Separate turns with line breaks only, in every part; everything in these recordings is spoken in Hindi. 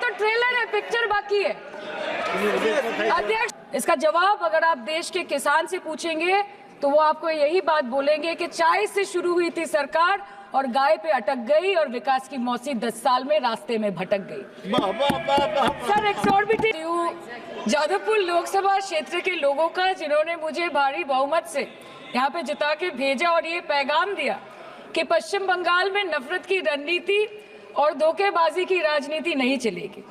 तो ट्रेलर है, पिक्चर बाकी है। अध्यक्ष, इसका जवाब अगर आप देश के किसान से पूछेंगे तो वो आपको यही बात बोलेंगे कि चाय से शुरू हुई थी सरकार और गाय पे अटक गई और विकास की मौसी 10 साल में रास्ते में भटक गई। सर, एक्सॉर्बिटेड जादवपुर लोकसभा क्षेत्र के लोगों का, जिन्होंने मुझे भारी बहुमत से यहाँ पे जिता के भेजा और ये पैगाम दिया कि पश्चिम बंगाल में नफरत की रणनीति और धोखेबाजी की राजनीति नहीं चलेगी।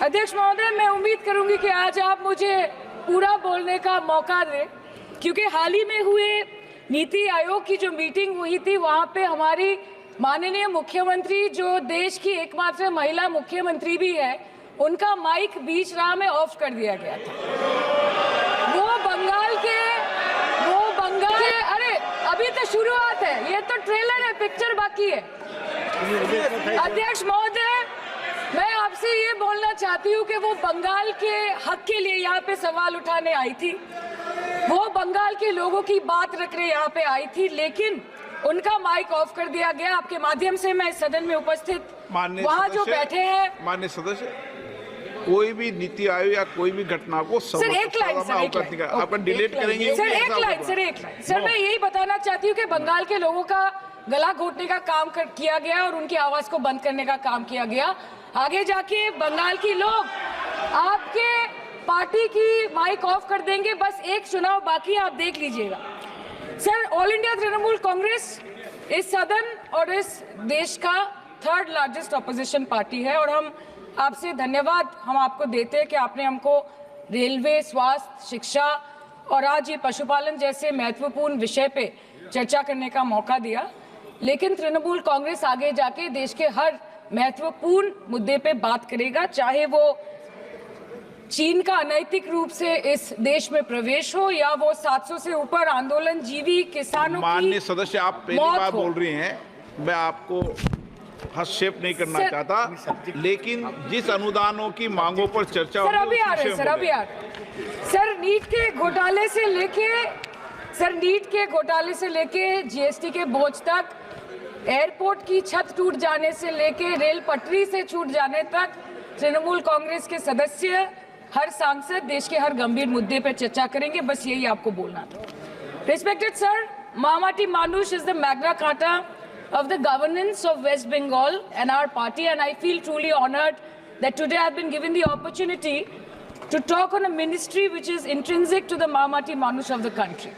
अध्यक्ष महोदय, मैं उम्मीद करूंगी कि आज आप मुझे पूरा बोलने का मौका दें, क्योंकि हाल ही में हुए नीति आयोग की जो मीटिंग हुई थी वहां पे हमारी माननीय मुख्यमंत्री, जो देश की एकमात्र महिला मुख्यमंत्री भी है, उनका माइक बीच राह में ऑफ कर दिया गया था। वो बंगाल के अरे अभी तो शुरुआत है, ये तो ट्रेलर है, पिक्चर बाकी है। अध्यक्ष महोदय, मैं आपसे ये बोलना चाहती हूँ कि वो बंगाल के हक के लिए यहाँ पे सवाल उठाने आई थी, वो बंगाल के लोगों की बात रखने यहाँ पे आई थी, लेकिन उनका माइक ऑफ कर दिया गया। आपके माध्यम से मैं इस सदन में उपस्थित वहाँ जो बैठे हैं
माननीय सदस्य, कोई भी नीति आयोग या कोई भी घटना को
सर एक लाइन
आपका डिलीट करेंगे।
सर एक लाइन सर मैं यही बताना चाहती हूँ कि बंगाल के लोगों का गला घोटने का काम किया गया और उनकी आवाज को बंद करने का काम किया गया। आगे जाके बंगाल की लोग आपके पार्टी की माइक ऑफ कर देंगे। बस एक चुनाव बाकी है, आप देख लीजिएगा। Sir, all India Trinamool Congress इस सदन और इस देश का 3rd लार्जेस्ट ऑपोजिशन पार्टी है और हम आपसे धन्यवाद हम आपको देते हैं कि आपने हमको रेलवे, स्वास्थ्य, शिक्षा और आज ये पशुपालन जैसे महत्वपूर्ण विषय पे चर्चा करने का मौका दिया। लेकिन तृणमूल कांग्रेस आगे जाके देश के हर महत्वपूर्ण मुद्दे पे बात करेगा, चाहे वो चीन का अनैतिक रूप से इस देश में प्रवेश हो या वो 700 से ऊपर आंदोलन जीवी किसानों की
माननीय सदस्य, आप पहली बार बोल रही हैं, मैं आपको हस्तक्षेप नहीं करना चाहता, लेकिन जिस अनुदानों की मांगों पर चर्चा
सर अभी आ रहे सर नीट के घोटाले से लेके जीएसटी के बोझ तक, एयरपोर्ट की छत टूट जाने से लेके रेल पटरी से छूट जाने तक तृणमूल कांग्रेस के सदस्य, हर सांसद देश के हर गंभीर मुद्दे पर चर्चा करेंगे। बस यही आपको बोलना था। रिस्पेक्टेड सर, मामाटी मानुष is the Magna carta of the governance of West Bengal and our party, and I feel truly honored that today I've been given the opportunity to talk on a ministry which is intrinsic to the Mamati Manush of the country.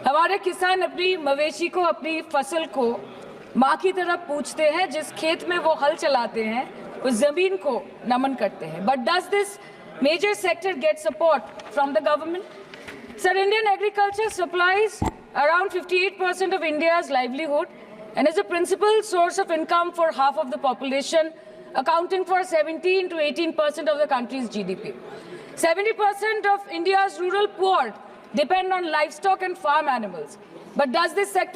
हमारे किसान अपनी मवेशी को, अपनी फसल को माँ की तरफ पूछते हैं, जिस खेत में वो हल चलाते हैं उस जमीन को नमन करते हैं। But does this major sector get support from the government? Sir, Indian agriculture supplies around 58% of India's livelihood and is a principal source of income for half of the population, accounting for 17 to 18% of the country's GDP. 70% of India's rural poor depend on livestock and farm animals. But does this sector